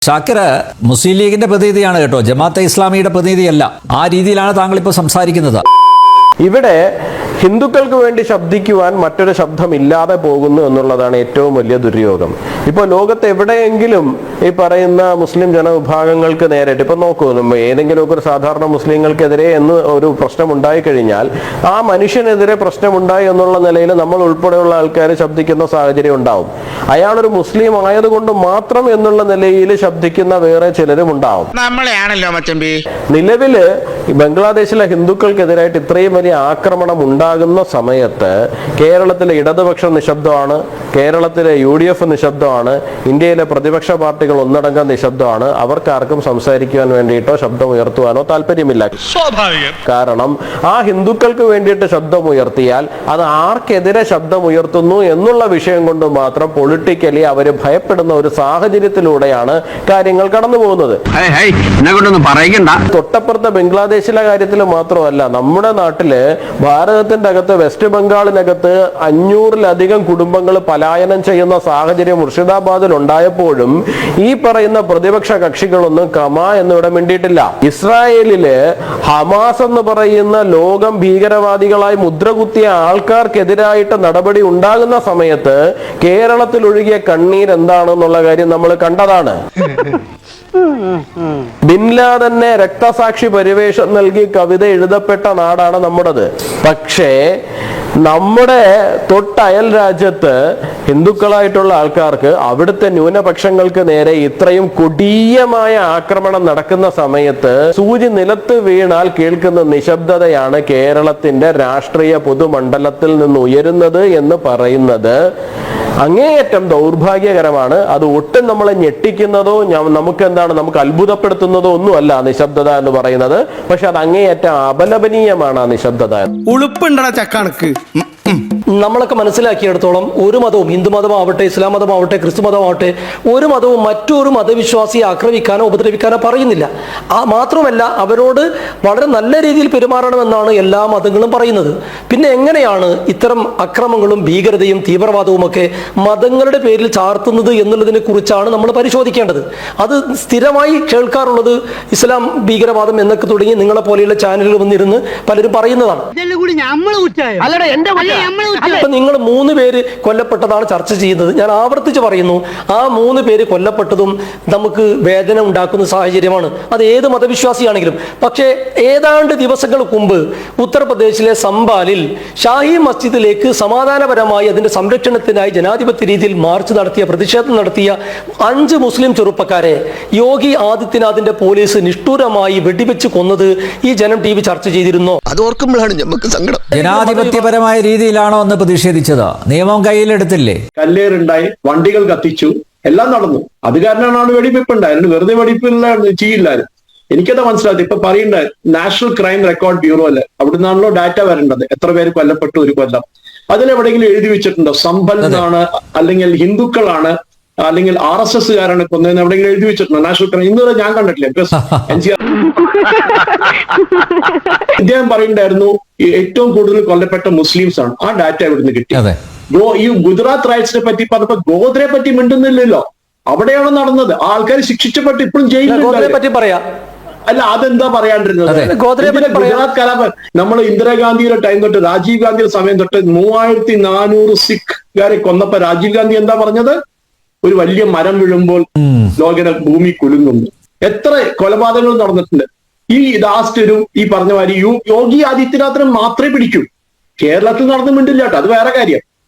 ഷാക്കിർ മുസ്ലിം ലീഗിന്റെ പ്രതിനിധിയാണ് കേട്ടോ, ജമാഅത്തെ ഇസ്ലാമിയുടെ പ്രതിനിധിയല്ല. ആ രീതിയിലാണ് താങ്കൾ ഇപ്പോൾ സംസാരിക്കുന്നത്. ഇവിടെ ഹിന്ദുക്കൾക്ക് വേണ്ടി ശബ്ദിക്കുവാൻ മറ്റൊരു ശബ്ദമില്ലാതെ പോകുന്നു എന്നുള്ളതാണ് ഏറ്റവും വലിയ ദുര്യോഗം. ഇപ്പോൾ ലോകത്ത് എവിടെയെങ്കിലും ഈ പറയുന്ന മുസ്ലിം ജനവിഭാഗങ്ങൾക്ക് നേരിട്ട് ഇപ്പൊ നോക്കൂ, ഏതെങ്കിലുമൊക്കെ ഒരു സാധാരണ മുസ്ലിങ്ങൾക്കെതിരെ എന്ന് ഒരു പ്രശ്നം ഉണ്ടായി കഴിഞ്ഞാൽ ആ മനുഷ്യനെതിരെ പ്രശ്നമുണ്ടായി എന്നുള്ള നിലയിൽ നമ്മൾ ഉൾപ്പെടെയുള്ള ആൾക്കാർ ശബ്ദിക്കുന്ന സാഹചര്യം ഉണ്ടാവും. അയാളൊരു മുസ്ലിം ആയതുകൊണ്ട് മാത്രം എന്നുള്ള നിലയിൽ ശബ്ദിക്കുന്ന വേറെ ചിലരും ഉണ്ടാവും. നിലവില് ബംഗ്ലാദേശിലെ ഹിന്ദുക്കൾക്കെതിരായിട്ട് ഇത്രയും വലിയ ആക്രമണം ഉണ്ടാകുന്ന സമയത്ത് കേരളത്തിലെ ഇടതുപക്ഷ നിശബ്ദമാണ്, കേരളത്തിലെ UDF നിശബ്ദമാണ്, ഇന്ത്യയിലെ പ്രതിപക്ഷ പാർട്ടികൾ ഒന്നടങ്കം നിശബ്ദമാണ്. അവർക്കാർക്കും സംസാരിക്കുവാൻ വേണ്ടിയിട്ടോ ശബ്ദം ഉയർത്തുവാനോ താല്പര്യമില്ല. കാരണം ആ ഹിന്ദുക്കൾക്ക് വേണ്ടിയിട്ട് ശബ്ദം ഉയർത്തിയാൽ അത് ആർക്കെതിരെ ശബ്ദം ഉയർത്തുന്നു എന്നുള്ള വിഷയം കൊണ്ട് മാത്രം പൊളിറ്റിക്കലി അവര് ഭയപ്പെടുന്ന ഒരു സാഹചര്യത്തിലൂടെയാണ് കാര്യങ്ങൾ കടന്നു പോകുന്നത്. തൊട്ടപ്പുറത്തെ ബംഗ്ലാദേശിലെ കാര്യത്തിൽ മാത്രമല്ല, നമ്മുടെ നാട്ടില് ഭാരതത്തിന്റെ അകത്ത് വെസ്റ്റ് ബംഗാളിനകത്ത് 500-ലധികം കുടുംബങ്ങൾ പലായനം ചെയ്യുന്ന സാഹചര്യം മുർഷിദാബാദിൽ ഉണ്ടായപ്പോഴും ഈ പറയുന്ന പ്രതിപക്ഷ കക്ഷികളൊന്നും കമാ എന്നിവിടെ മിണ്ടിയിട്ടില്ല. ഇസ്രായേലില് ഹമാസ് എന്ന് പറയുന്ന ലോകം ഭീകരവാദികളായി മുദ്രകുത്തിയ ആൾക്കാർക്കെതിരായിട്ട് നടപടി ഉണ്ടാകുന്ന സമയത്ത് കേരളത്തിൽ ഒഴുകിയ കണ്ണീർ എന്താണെന്നുള്ള കാര്യം നമ്മൾ കണ്ടതാണ്. ബിൻ ലാദനെ രക്തസാക്ഷി പരിവേഷം നൽകി കവിത എഴുതപ്പെട്ട നാടാണ് നമ്മുടേത്. പക്ഷേ നമ്മുടെ തൊട്ടയൽ രാജ്യത്ത് ഹിന്ദുക്കളായിട്ടുള്ള ആൾക്കാർക്ക്, അവിടുത്തെ ന്യൂനപക്ഷങ്ങൾക്ക് നേരെ ഇത്രയും കൊടിയമായ ആക്രമണം നടക്കുന്ന സമയത്ത് സൂചി നിലത്ത് വീണാൽ കേൾക്കുന്ന നിശബ്ദതയാണ് കേരളത്തിന്റെ രാഷ്ട്രീയ പൊതുമണ്ഡലത്തിൽ നിന്ന് ഉയരുന്നത് എന്ന് പറയുന്നത് അങ്ങേയറ്റം ദൗർഭാഗ്യകരമാണ്. അത് ഒട്ടും നമ്മളെ ഞെട്ടിക്കുന്നതോ നമുക്ക് അത്ഭുതപ്പെടുത്തുന്നതോ ഒന്നുമല്ല നിശബ്ദത എന്ന് പറയുന്നത്. പക്ഷെ അത് അങ്ങേയറ്റം അപലപനീയമാണ് ആ നിശബ്ദത. ഉളുപ്പുണ്ടടാ ചക്കണക്ക്. നമ്മളൊക്കെ മനസ്സിലാക്കിയിടത്തോളം ഒരു മതവും, ഹിന്ദു മതമാവട്ടെ, ഇസ്ലാം മതമാവട്ടെ, ക്രിസ്തു മതമാവട്ടെ, ഒരു മതവും മറ്റൊരു മതവിശ്വാസിയെ ആക്രമിക്കാനോ ഉപദ്രവിക്കാനോ പറയുന്നില്ല. മാത്രമല്ല അവരോട് വളരെ നല്ല രീതിയിൽ പെരുമാറണമെന്നാണ് എല്ലാ മതങ്ങളും പറയുന്നത്. പിന്നെ എങ്ങനെയാണ് ഇത്തരം അക്രമങ്ങളും ഭീകരതയും തീവ്രവാദവും ഒക്കെ മതങ്ങളുടെ പേരിൽ ചാർത്തുന്നത് എന്നുള്ളതിനെ കുറിച്ചാണ് നമ്മൾ പരിശോധിക്കേണ്ടത്. അത് സ്ഥിരമായി കേൾക്കാറുള്ളത് ഇസ്ലാം ഭീകരവാദം എന്നൊക്കെ തുടങ്ങി നിങ്ങളെ പോലെയുള്ള ചാനലുകൾ വന്നിരുന്ന് പലരും പറയുന്നതാണ്. ഇപ്പൊ നിങ്ങൾ 3 പേര് കൊല്ലപ്പെട്ടതാണ് ചർച്ച ചെയ്യുന്നത്. ഞാൻ ആവർത്തിച്ച് പറയുന്നു, ആ 3 പേര് കൊല്ലപ്പെട്ടതും നമുക്ക് വേദന ഉണ്ടാക്കുന്ന സാഹചര്യമാണ്. അത് ഏത് മതവിശ്വാസിയാണെങ്കിലും. പക്ഷേ ഏതാണ്ട് ദിവസങ്ങൾക്ക് മുമ്പ് ഉത്തർപ്രദേശിലെ സംബാലിൽ ഷാഹി മസ്ജിദിലേക്ക് സമാധാനപരമായി അതിന്റെ സംരക്ഷണത്തിനായി ജനാധിപത്യ രീതിയിൽ മാർച്ച് നടത്തിയ, പ്രതിഷേധം നടത്തിയ 5 മുസ്ലിം ചെറുപ്പക്കാരെ യോഗി ആദിത്യനാഥിന്റെ പോലീസ് നിഷ്ഠൂരമായി വെടിവെച്ച് കൊന്നത് ഈ ജനം TV ചർച്ച ചെയ്തിരുന്നോ? അത് ഓർക്കുമ്പോഴാണ് നമുക്ക് സങ്കടം. ജനാധിപത്യപരമായ രീതിയിലാണോ എന്ന് പ്രതിഷേധിച്ചത്? നിയമം കയ്യിലെടുത്തില്ലേ? കല്ലേറുണ്ടായി, വണ്ടികൾ കത്തിച്ചു, എല്ലാം നടന്നു. അത് കാരണമാണ് വെടിവെപ്പ് ഉണ്ടായത്. വെറുതെ വെടിവെപ്പില്ല ചെയ്യില്ലായിരുന്നു. എനിക്കത് മനസ്സിലാക്കി. ഇപ്പൊ പറയണ്ട നാഷണൽ ക്രൈം റെക്കോർഡ് ബ്യൂറോ അല്ലേ, അവിടുന്നാണല്ലോ ഡാറ്റ വരേണ്ടത്, എത്ര പേര് കൊല്ലപ്പെട്ടു ഒരു കൊല്ലം. അതിലെവിടെയെങ്കിലും എഴുതി വെച്ചിട്ടുണ്ടോ സംഭലനാണ്, അല്ലെങ്കിൽ ഹിന്ദുക്കളാണ്, അല്ലെങ്കിൽ RSSകാരാണ് കൊന്നതെന്ന് എവിടെയെങ്കിലും എഴുതി വെച്ചിട്ടുണ്ടോ നാഷണൽ ക്രൈം? ഇന്നുവരെ ഞാൻ കണ്ടിട്ടില്ല. ഇദ്ദേഹം പറയുണ്ടായിരുന്നു ഏറ്റവും കൂടുതൽ കൊല്ലപ്പെട്ട മുസ്ലിംസ് ആണ്. ആ ഡാറ്റ എവിടുന്ന് കിട്ടി? ഈ ഗുജറാത്ത് റൈറ്റ്സിനെ പറ്റി പറഞ്ഞപ്പോ ഗോദ്രയെ പറ്റി മിണ്ടുന്നില്ലല്ലോ. അവിടെയാണ് നടന്നത്. ആ ആൾക്കാർ ശിക്ഷിച്ചപ്പെട്ട് ഇപ്പോഴും ജയിലിൽ പറയാം. അല്ല, അതെന്താ പറയാണ്ടിരുന്നത്? ഗുജറാത്ത് കലാപം നമ്മൾ ഇന്ദിരാഗാന്ധിയുടെ ടൈം തൊട്ട്, രാജീവ് ഗാന്ധിയുടെ സമയം തൊട്ട് 3400 സിഖുകാരെ കൊന്നപ്പോ രാജീവ് ഗാന്ധി എന്താ പറഞ്ഞത്? ഒരു വലിയ മരം വീഴുമ്പോൾ ലോകന ഭൂമി കുലുങ്ങുന്നു. എത്ര കൊലപാതകങ്ങൾ നടന്നിട്ടുണ്ട്. ഈ ലാസ്റ്റ് ഈ പറഞ്ഞ മാതിരി യോഗി ആദിത്യനാഥിനെ മാത്രമേ പിടിക്കൂ. കേരളത്തിൽ നടന്നു മിണ്ടില്ല കേട്ടോ, അത് വേറെ കാര്യം.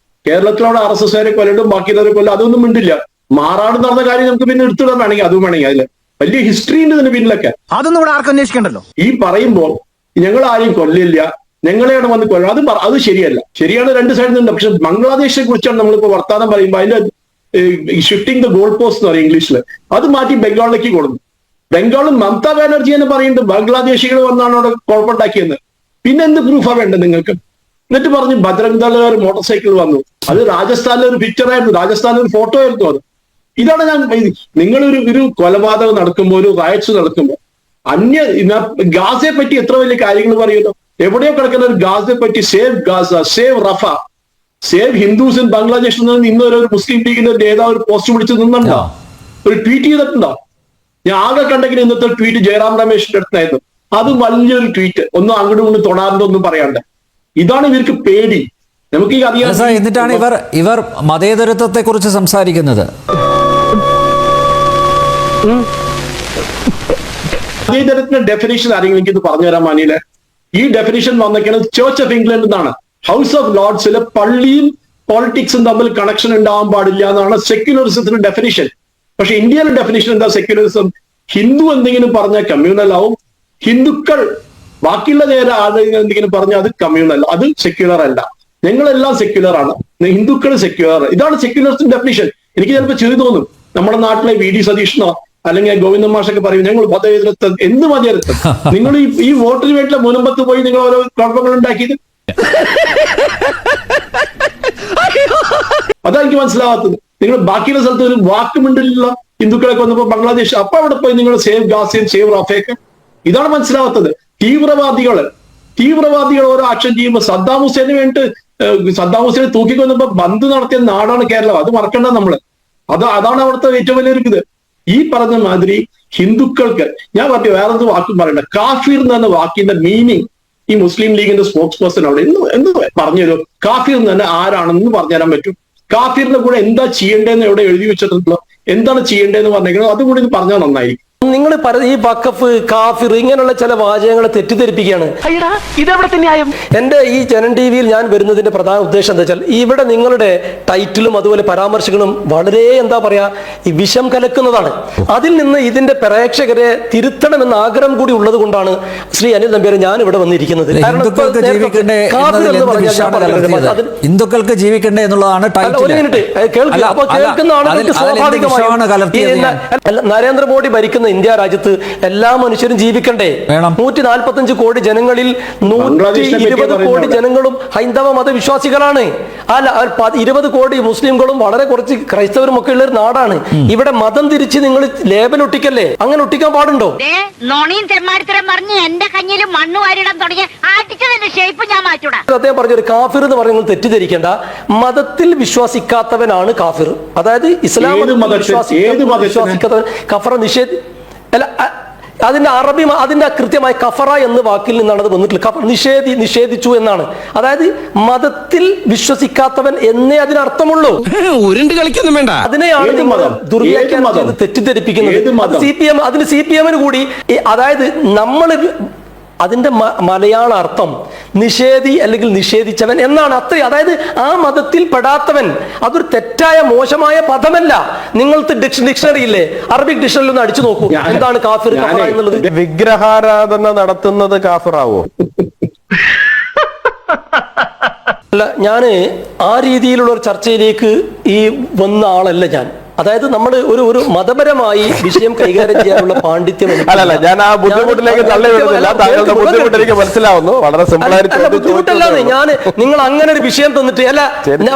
കേരളത്തിലവിടെ RSSകാരെ കൊല്ലിടും, ബാക്കിയുള്ളവരെ കൊല്ലും, അതൊന്നും മിണ്ടില്ല. മാറാട് നടന്ന കാര്യം നമുക്ക് പിന്നെ എടുത്തിടാൻ വേണമെങ്കിൽ അതും വേണമെങ്കിൽ അതില് വലിയ ഹിസ്റ്ററി ഉണ്ട് ഇതിന് പിന്നിലൊക്കെ. അതൊന്നും ഇവിടെ ആർക്കും അന്വേഷിക്കണ്ടല്ലോ. ഈ പറയുമ്പോൾ ഞങ്ങൾ ആരെയും കൊല്ലില്ല, ഞങ്ങളെയാണ് വന്ന് കൊല്ലം, അത് ശരിയല്ല. ശരിയാണ്, 2 സൈഡിൽ നിന്നുണ്ട്. പക്ഷെ ബംഗ്ലാദേശിനെ കുറിച്ചാണ് നമ്മളിപ്പോ വർത്താനം പറയുമ്പോൾ അതിന്റെ ഷിഫ്റ്റിംഗ് ദ ഗോൾ പോസ്റ്റ് എന്ന് പറയും ഇംഗ്ലീഷില്. അത് മാറ്റി ബംഗാളിലേക്ക് കൊടുന്നു. ബംഗാളും മമതാ ബാനർജി എന്ന് പറയുന്നത് ബംഗ്ലാദേശികൾ വന്നാണ് അവിടെ കുഴപ്പമുണ്ടാക്കിയെന്ന്. പിന്നെ എന്ത് പ്രൂഫാ വേണ്ടത് നിങ്ങൾക്ക്? എന്നിട്ട് പറഞ്ഞു ബജ്രംഗ് ദളുകാർ മോട്ടോർ സൈക്കിൾ വന്നു. അത് രാജസ്ഥാനിലെ ഒരു പിക്ചറായിരുന്നു, രാജസ്ഥാനിലെ ഒരു ഫോട്ടോ ആയിരുന്നു അത്. ഇതാണ് ഞാൻ, നിങ്ങളൊരു കൊലപാതകം നടക്കുമ്പോൾ, ഒരു റയറ്റ്സ് നടക്കുമ്പോൾ ഗാസയെ പറ്റി എത്ര വലിയ കാര്യങ്ങൾ പറയുന്നു. എവിടെയോ കിടക്കുന്ന ഒരു ഗാസയെ പറ്റി, save Gaza, save Rafah, save Hindus in Bangladesh എന്ന് ഇന്ന് ഒരു മുസ്ലിം ലീഗിന്റെ നേതാവ് ഒരു പോസ്റ്റ് പിടിച്ച് നിന്നുണ്ടോ? ഒരു ട്വീറ്റ് ചെയ്തിട്ടുണ്ടോ? ഞാൻ ആകെ കണ്ടെങ്കിൽ ഇന്നത്തെ ട്വീറ്റ് ജയറാം രമേശിന്റെ അടുത്തായിരുന്നു. അത് വലിയൊരു ട്വീറ്റ്, ഒന്നും അങ്ങോട്ടും ഇങ്ങോട്ടും തൊടാണ്ടൊന്നും പറയാണ്ട്. ഇതാണ് ഇവർക്ക് പേടി. നമുക്ക് ഈ അറിയാം. എന്നിട്ടാണ് ഇവർ മതേതരത്വത്തെ കുറിച്ച് സംസാരിക്കുന്നത്. മതേതരത്തിന്റെ ഡെഫിനേഷൻ ആരെങ്കിലും എനിക്ക് ഇത് പറഞ്ഞുതരാൻ മാനിയിലെ? ഈ ഡെഫിനേഷൻ വന്നിരിക്കുന്നത് ചർച്ച് ഓഫ് ഇംഗ്ലണ്ട് എന്നാണ്. ഹൗസ് ഓഫ് ലോർഡ്സിലെ പള്ളിയും പോളിറ്റിക്സും തമ്മിൽ കണക്ഷൻ ഉണ്ടാവാൻ പാടില്ല എന്നാണ് സെക്യുലറിസത്തിന്റെ ഡെഫിനേഷൻ. പക്ഷെ ഇന്ത്യയിലെ ഡെഫിനേഷൻ എന്താ സെക്യുലറിസം? ഹിന്ദു എന്തെങ്കിലും പറഞ്ഞാൽ കമ്മ്യൂണൽ ആവും, ഹിന്ദുക്കൾ ബാക്കിയുള്ള നേരെ ആളുകൾ എന്തെങ്കിലും പറഞ്ഞാൽ അത് കമ്മ്യൂണൽ, അത് സെക്യുലർ അല്ല. ഞങ്ങളെല്ലാം സെക്യുലർ ആണ്, ഹിന്ദുക്കൾ സെക്യുലർ. ഇതാണ് സെക്യുലറിസത്തിന്റെ ഡെഫിനേഷൻ. എനിക്ക് ചിലപ്പോൾ ചെയ്തു തോന്നും, നമ്മുടെ നാട്ടിലെ വി ഡി സതീഷനോ അല്ലെങ്കിൽ ഗോവിന്ദൻ മാഷൊക്കെ പറയും ഞങ്ങൾ മതേതരത്വം. എന്ത് മതേതരത്വം? നിങ്ങൾ ഈ വോട്ടിന് വേണ്ടിയുള്ള മുനമ്പത്ത് പോയി നിങ്ങൾ ഓരോ കുഴപ്പങ്ങൾ ഉണ്ടാക്കിയത്. അതാ എനിക്ക് മനസ്സിലാവാത്തത്. നിങ്ങൾ ബാക്കിയുള്ള സ്ഥലത്ത് ഒരു വാക്കുമിണ്ടില്ല ഹിന്ദുക്കളെ കൊന്നപ്പോ ബംഗ്ലാദേശ്, അപ്പൊ അവിടെ പോയി നിങ്ങൾ സേവ് ഗാസിം, സേവ് റാഫേക്ക്. ഇതാണ് മനസ്സിലാവാത്തത്. തീവ്രവാദികൾ ഓരോ ആക്ഷൻ ചെയ്യുമ്പോൾ സദ്ദാം ഹുസൈന് വേണ്ടിട്ട് സദ്ദാം ഹുസൈനെ തൂക്കിക്കൊന്നപ്പോ ബന്ദ് നടത്തിയ നാടാണ് കേരളം. അത് മറക്കണ്ട നമ്മള്. അതാണ് അവിടുത്തെ ഏറ്റവും വലിയൊരു ഇത്. ഈ പറഞ്ഞ മാതിരി ഹിന്ദുക്കൾക്ക് ഞാൻ പറഞ്ഞു വേറൊരു വാക്കും പറയണ്ട. കാഫിർ എന്ന വാക്കിന്റെ മീനിങ് ഈ മുസ്ലിം ലീഗിന്റെ സ്പോക്സ് പേഴ്സൺ അവിടെ എന്ത് പറഞ്ഞുതരും? കാഫിർ എന്ന് തന്നെ ആരാണെന്ന് പറഞ്ഞുതരാൻ പറ്റും? കാഫിറിന്റെ കൂടെ എന്താ ചെയ്യേണ്ടതെന്ന് എവിടെ എഴുതി വെച്ചിട്ടുണ്ടല്ലോ? എന്താണ് ചെയ്യേണ്ടതെന്ന് പറഞ്ഞേക്കുന്നത് അതും കൂടി പറഞ്ഞാൽ നന്നായിരിക്കും. നിങ്ങൾ ഈ വഖഫ്, കാഫിർ ഇങ്ങനെയുള്ള ചില വാചകങ്ങളെ തെറ്റിദ്ധരിപ്പിക്കുകയാണ്. എന്റെ ഈ ജനൻ ടി വിയിൽ ഞാൻ വരുന്നതിന്റെ പ്രധാന ഉദ്ദേശം എന്താ വെച്ചാൽ ഇവിടെ നിങ്ങളുടെ ടൈറ്റിലും അതുപോലെ പരാമർശങ്ങളും വളരെ എന്താ പറയാ ഈ വിഷം കലക്കുന്നതാണ്. അതിൽ നിന്ന് ഇതിന്റെ പ്രേക്ഷകരെ തിരുത്തണമെന്ന ആഗ്രഹം കൂടി ഉള്ളത് കൊണ്ടാണ് ശ്രീ അനിൽ നമ്പ്യാരെ ഞാൻ ഇവിടെ വന്നിരിക്കുന്നത്. ഹിന്ദുക്കൾക്ക് ജീവിക്കണ്ടേ എന്നുള്ളതാണ് കേൾക്കുന്ന ആളുകൾക്ക് സ്വാഭാവികമായും നരേന്ദ്രമോദി ഭരിക്കുന്ന ഇന്ത്യ രാജ്യത്ത് എല്ലാ മനുഷ്യരും ജീവിക്കണ്ടേ? 145 കോടി ജനങ്ങളിൽ 120 കോടി ജനങ്ങളും ഹൈന്ദവ മതവിശ്വാസികളാണ്. അല്ല 20 കോടി മുസ്ലിംകളും വളരെ കുറച്ച് ക്രൈസ്തവരും ഒക്കെ ഉള്ള ഒരു നാടാണ്. ഇവിടെ മതം തിരിച്ച് നിങ്ങൾ ലേബൽ ഒട്ടിക്കല്ലേ? അങ്ങനെ ഒട്ടിക്കാൻ പാടുണ്ടോ? അദ്ദേഹം പറഞ്ഞൊരു കാഫിർ എന്ന് പറഞ്ഞാൽ തെറ്റിദ്ധരിക്കേണ്ട. മതത്തിൽ വിശ്വസിക്കാത്തവനാണ് കാഫിർ. അതായത് ഇസ്ലാം വിശ്വസിക്കാത്തവൻ കഫറ അല്ല അതിന്റെ അറബി അതിന്റെ കൃത്യമായ കഫറ എന്ന വാക്കിൽ നിന്നാണ് അത് വന്നിട്ടുള്ളത്. നിഷേധിച്ചു എന്നാണ്. അതായത് മതത്തിൽ വിശ്വസിക്കാത്തവൻ എന്നേ അതിനർത്ഥമുള്ളൂ. അതിനെയാണ് നിങ്ങൾ ദുർവ്യാഖ്യാനം ചെയ്ത് തെറ്റിദ്ധരിപ്പിക്കുന്നത്. CPM കൂടി അതായത് നമ്മൾ അതിന്റെ മലയാള അർത്ഥം നിഷേധി അല്ലെങ്കിൽ നിഷേധിച്ചവൻ എന്നാണ്. അതായത് ആ മതത്തിൽ പെടാത്തവൻ. അതൊരു തെറ്റായ മോശമായ പദമല്ല. നിങ്ങൾക്ക് ഡിക്ഷണറി ഇല്ലേ? അറബിക് ഡിക്ഷണറിയിൽ ഒന്ന് അടിച്ചു നോക്കൂ എന്താണ് കാഫിർ എന്നുള്ളത്. വിഗ്രഹാരാധന നടത്തുന്നത് കാഫിറാവോ? അല്ല, ഞാന് ആ രീതിയിലുള്ള ഒരു ചർച്ചയിലേക്ക് ഈ വന്ന ആളല്ല ഞാൻ. അതായത് നമ്മൾ ഒരു മതപരമായി വിഷയം കൈകാര്യം ചെയ്യാനുള്ള പാണ്ഡിത്യം അല്ലല്ല, ഞാൻ ആ ബുദ്ധിമുട്ടിലേക്ക് തള്ളിവിടുന്നില്ല. താങ്കളുടെ ബുദ്ധിമുട്ട് എനിക്ക് മനസ്സിലാവുന്നു. വളരെ ബുദ്ധിമുട്ടല്ലാതെ ഞാൻ നിങ്ങൾ അങ്ങനെ ഒരു വിഷയം തന്നിട്ട് അല്ല.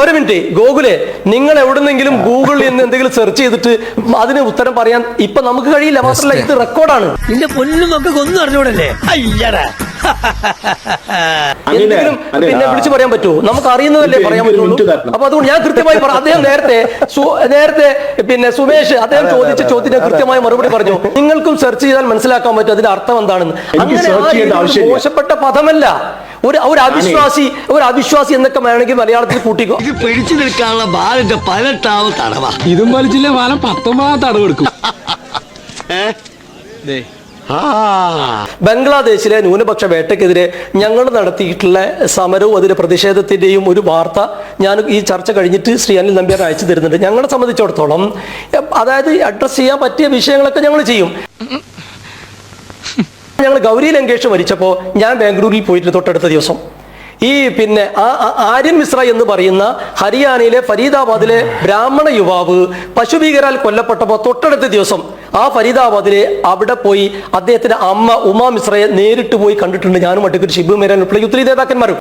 ഒരു മിനിറ്റ് ഗോകുലെ, നിങ്ങൾ എവിടെന്നെങ്കിലും ഗൂഗിളിൽ നിന്ന് എന്തെങ്കിലും സെർച്ച് ചെയ്തിട്ട് അതിന് ഉത്തരം പറയാൻ ഇപ്പൊ നമുക്ക് കഴിയില്ല. മാത്രമല്ല ഇത് റെക്കോർഡാണ്. നിന്റെ പൊന്നും മക്കൾക്ക് ഒന്നും അറിഞ്ഞൂടല്ലേ? എന്തെങ്കിലും പിന്നെ വിളിച്ചു പറയാൻ പറ്റുമോ? നമുക്ക് അറിയുന്നതല്ലേ പറയാൻ പറ്റുള്ളൂ. അപ്പൊ അതുകൊണ്ട് ഞാൻ കൃത്യമായി അദ്ദേഹം നേരത്തെ പിന്നെ സുമേഷ് അദ്ദേഹം ചോദിച്ച ചോദ്യത്തിന് കൃത്യമായ മറുപടി പറഞ്ഞു. നിങ്ങൾക്കും സെർച്ച് ചെയ്താൽ മനസ്സിലാക്കാൻ പറ്റും അതിന്റെ അർത്ഥം എന്താണെന്ന്. അങ്ങനെ മോശപ്പെട്ട പദമല്ല. ഒരു അവിശ്വാസി എന്നൊക്കെ വേണമെങ്കിൽ മലയാളത്തിൽ കൂട്ടിക്കോ. പിടിച്ചു നിൽക്കാനുള്ള ബാലിന്റെ 18ാമത് തടവാ. ഇതും വലിച്ചില്ല ബാലം 19ാമത് തടവ് എടുക്കും. ബംഗ്ലാദേശിലെ ന്യൂനപക്ഷ വേട്ടയ്ക്കെതിരെ ഞങ്ങൾ നടത്തിയിട്ടുള്ള സമരവും അതിന്റെ പ്രതിഷേധത്തിന്റെയും ഒരു വാർത്ത ഞാൻ ഈ ചർച്ച കഴിഞ്ഞിട്ട് ശ്രീ അനിൽ നമ്പ്യാർ അയച്ചു തരുന്നുണ്ട്. ഞങ്ങളെ സംബന്ധിച്ചിടത്തോളം അതായത് അഡ്രസ് ചെയ്യാൻ പറ്റിയ വിഷയങ്ങളൊക്കെ ഞങ്ങൾ ചെയ്യും. ഞങ്ങൾ ഗൗരി ലങ്കേഷ് മരിച്ചപ്പോൾ ഞാൻ ബാംഗ്ലൂരിൽ പോയിട്ട് തൊട്ടടുത്ത ദിവസം ഈ പിന്നെ ആര്യൻ മിശ്ര എന്ന് പറയുന്ന ഹരിയാനയിലെ ഫരീദാബാദിലെ ബ്രാഹ്മണ യുവാവ് പശുഭീകരാൽ കൊല്ലപ്പെട്ടപ്പോൾ തൊട്ടടുത്ത ദിവസം ആ ഫരീദാബാദിലെ അവിടെ പോയി അദ്ദേഹത്തിന്റെ അമ്മ ഉമാ മിശ്രയെ നേരിട്ട് പോയി കണ്ടിട്ടുണ്ട്. ഞാനും അഡ്വക്കേറ്റ് ഷിബു മേരാൻ ഉൾപ്പെടെ ഒത്തിരി നേതാക്കന്മാരും.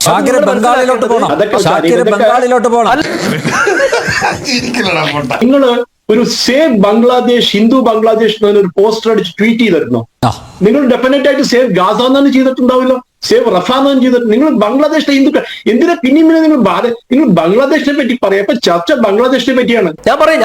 നിങ്ങള് ഒരു സേവ് ബംഗ്ലാദേശ്, ഹിന്ദു ബംഗ്ലാദേശ് ഒരു പോസ്റ്റർ അടിച്ച് ട്വീറ്റ് ചെയ്തിരുന്നോ? നിങ്ങൾ ഡെഫിനറ്റ് ആയിട്ട് സേവ് ഗാസ എന്നാണ് ചെയ്തിട്ടുണ്ടാവില്ലോ. സേവ് റഫാന്ന് ചെയ്തിട്ട് നിങ്ങൾ ബംഗ്ലാദേശിലെ ഹിന്ദുക്കൾ എന്തിനാ പിന്നെയും നിങ്ങൾ ബംഗ്ലാദേശിനെ പറ്റി പറയാം. ഇപ്പൊ ചർച്ച ബംഗ്ലാദേശിനെ പറ്റിയാണ്. ഞാൻ പറയും,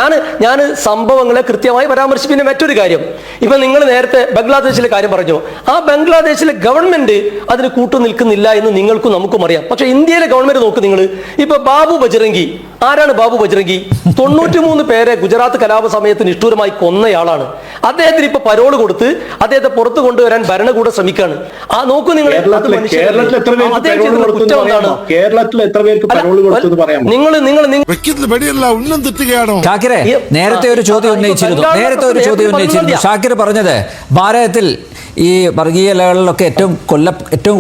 ഞാൻ സംഭവങ്ങളെ കൃത്യമായി പരാമർശിച്ചു. പിന്നെ മറ്റൊരു കാര്യം, ഇപ്പൊ നിങ്ങൾ നേരത്തെ ബംഗ്ലാദേശിലെ കാര്യം പറഞ്ഞു. ആ ബംഗ്ലാദേശിലെ ഗവൺമെന്റ് അതിന് കൂട്ടു നിൽക്കുന്നില്ല എന്ന് നിങ്ങൾക്കും നമുക്കും അറിയാം. പക്ഷെ ഇന്ത്യയിലെ ഗവൺമെന്റ് നോക്ക് നിങ്ങൾ. ഇപ്പൊ ബാബു ബജ്രംഗി, ആരാണ് ബാബു ബജ്രംഗി? 93 പേരെ ഗുജറാത്ത് കലാപ സമയത്ത് നിഷ്ഠൂരമായി കൊന്നയാളാണ്. അദ്ദേഹത്തിന് ഇപ്പൊ പരോള് കൊടുത്ത് അദ്ദേഹത്തെ പുറത്തു കൊണ്ടുവരാൻ ഭരണകൂടം ശ്രമിക്കാണ്. ആ നോക്കൂ നിങ്ങൾ, കേരളത്തിൽ എത്ര പേർക്ക് പരോള് കൊടുത്തു പറയാം. നിങ്ങൾ ഷാക്കിറെ നേരത്തെ ഒരു ചോദ്യം ഉന്നയിച്ചിരുന്നു. ഷാക്കിർ പറഞ്ഞത് ഭാരതത്തിൽ ഈ വർഗീയ ലഹളകളിലൊക്കെ ഏറ്റവും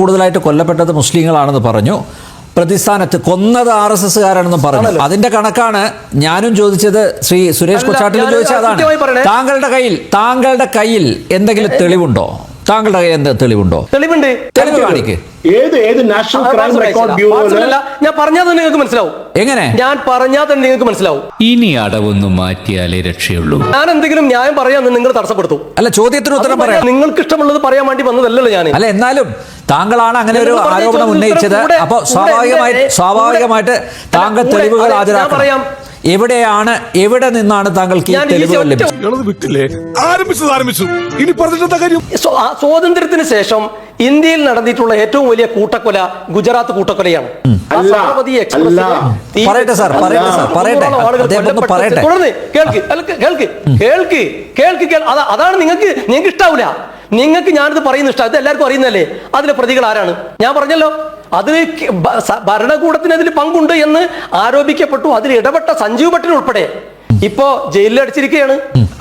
കൂടുതലായിട്ട് കൊല്ലപ്പെട്ടത് മുസ്ലിങ്ങളാണെന്ന് പറഞ്ഞു. പ്രതിസ്ഥാനത്ത് കൊന്നത് RSSകാരാണെന്ന് പറഞ്ഞു. അതിന്റെ കണക്കാണ് ഞാനും ചോദിച്ചത്. ശ്രീ സുരേഷ് കൊച്ചാട്ടിലും ചോദിച്ചത് അതാണ്. താങ്കളുടെ കയ്യിൽ എന്തെങ്കിലും തെളിവുണ്ടോ? താങ്കളുടെ കയ്യിൽ എന്ത് തെളിവുണ്ടോ? തെളിവ് കാണിക്ക്. ഏത് നാഷണൽ ക്രൈം റെക്കോർഡ് ബ്യൂറോയില് ഞാൻ പറഞ്ഞാൽ തന്നെ നിങ്ങൾക്ക് മനസ്സിലാവും. എങ്ങനെ? ഞാൻ പറഞ്ഞാൽ തന്നെ നിങ്ങൾക്ക് മനസ്സിലാവും. ഇനി അടവൊന്ന് മാറ്റിയാലേ രക്ഷയുള്ളൂ. ഞാൻ എന്തെങ്കിലും ന്യായം പറയാമെന്ന് നിങ്ങൾ തടസ്സപ്പെടുത്തും. അല്ല, ചോദ്യത്തിന് ഉത്തരം പറയാം. നിങ്ങൾക്ക് ഇഷ്ടമുള്ളത് പറയാൻ വേണ്ടി വന്നതല്ലല്ലോ ഞാൻ. അല്ല, എന്നാലും താങ്കളാണ് അങ്ങനെ ഒരു ആരോപണം ഉന്നയിച്ചത്. അപ്പൊ സ്വാഭാവികമായിട്ട് താങ്കൾ തെളിവുകൾ ഹാജരാക്കണം. എവിടെ നിന്നാണ് താങ്കൾക്ക് ഈ തെളിവുകൾ ലഭിച്ചത്? സ്വാതന്ത്ര്യത്തിന് ശേഷം ഇന്ത്യയിൽ നടന്നിട്ടുള്ള ഏറ്റവും വലിയ കൂട്ടക്കൊല ഗുജറാത്ത് കൂട്ടക്കൊലയാണ്. പറയട്ടെ സാർ, അതാണ് നിങ്ങൾക്ക് ഇഷ്ടാവില്ല. നിങ്ങൾക്ക് ഞാനിത് പറയുന്ന ഇഷ്ടം, ഇത് എല്ലാവർക്കും അറിയുന്നല്ലേ. അതിലെ പ്രതികൾ ആരാണ്? ഞാൻ പറഞ്ഞല്ലോ, അതിൽ ഭരണകൂടത്തിന് അതിൽ പങ്കുണ്ട് എന്ന് ആരോപിക്കപ്പെട്ടു. അതിൽ ഇടപെട്ട സഞ്ജീവ് ഭട്ടിന് ഉൾപ്പെടെ ഇപ്പോ ജയിലിൽ അടിച്ചിരിക്കുകയാണ്.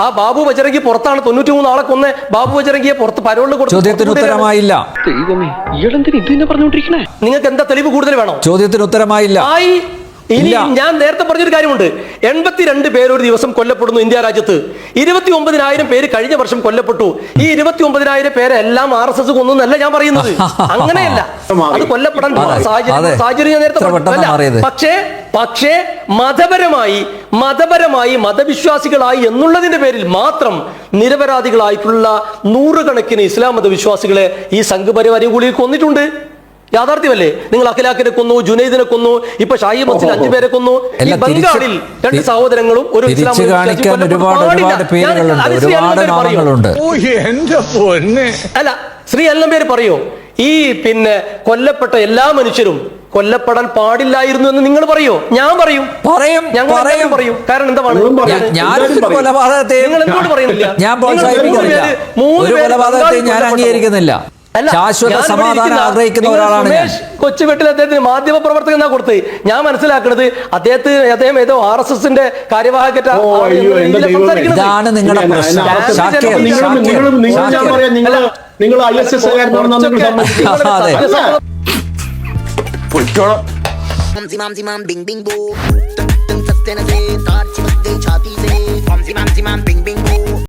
ആ ബാബു ബജ്രംഗി പുറത്താണ്. 93 ആളെ കൊന്ന് ബാബു ബജ്രംഗിയെ പുറത്ത് പരോളിൽ കൊടുത്തു. ചോദ്യത്തിന് ഉത്തരമായില്ല. നിങ്ങൾക്ക് എന്താ തെളിവ് കൂടുതൽ വേണോ? ചോദ്യത്തിന് ഉത്തരമായില്ല. ഇനി ഞാൻ നേരത്തെ പറഞ്ഞൊരു കാര്യമുണ്ട്. 82 പേര് ഒരു ദിവസം കൊല്ലപ്പെടുന്നു ഇന്ത്യ രാജ്യത്ത്. 29,000 പേര് കഴിഞ്ഞ വർഷം കൊല്ലപ്പെട്ടു. ഈ 29,000 പേരെ എല്ലാം RSS കൊന്നു എന്നല്ല ഞാൻ പറയുന്നത്. അങ്ങനെയല്ല, അത് കൊല്ലപ്പെടാൻ സാഹചര്യം ഞാൻ നേരത്തെ പറഞ്ഞില്ല. പക്ഷേ മതപരമായി മതവിശ്വാസികളായി എന്നുള്ളതിന്റെ പേരിൽ മാത്രം നിരപരാധികളായിട്ടുള്ള 100 കണക്കിന് ഇസ്ലാം മതവിശ്വാസികളെ ഈ സംഘപരിവാരം കൂടി കൊന്നിട്ടുണ്ട്. യാഥാർത്ഥ്യമല്ലേ? നിങ്ങൾ അഖിലാഖിനെ കൊന്നു, ജുനൈദിനെ കൊന്നു, ഇപ്പൊ ഷായി മസ്ജിദ് 5 പേരെ കൊന്നു. ഈ ബംഗാളിൽ 2 സഹോദരങ്ങളും ഒരു ഇസ്ലാം അല്ല, ശ്രീ എല്ലാം പേര് പറയോ? ഈ കൊല്ലപ്പെട്ട എല്ലാ മനുഷ്യരും കൊല്ലപ്പെടാൻ പാടില്ലായിരുന്നു എന്ന് നിങ്ങൾ പറയോ? ഞാൻ പറയും. കാരണം എന്താണ്? നിങ്ങൾ എന്തുകൊണ്ട് പറയുന്നില്ല? ഞാൻ അംഗീകരിക്കുന്നില്ല. ശാശ്വത സമാധാനം ആഗ്രഹിക്കുന്ന ഒരാളാണ് ഞാൻ. കൊച്ചുവെട്ടിൽ അദ്ദേഹത്തിന് മാധ്യമ പ്രവർത്തകൻ എന്നാ കൊടുത്ത്. ഞാൻ മനസ്സിലാക്കുന്നത് അദ്ദേഹം ഏതോ RSSന്റെ കാര്യവാഹകറ്റ. ഇതാണ് നിങ്ങളുടെ പ്രശ്നം. നിങ്ങൾ ISS Bing bing boo.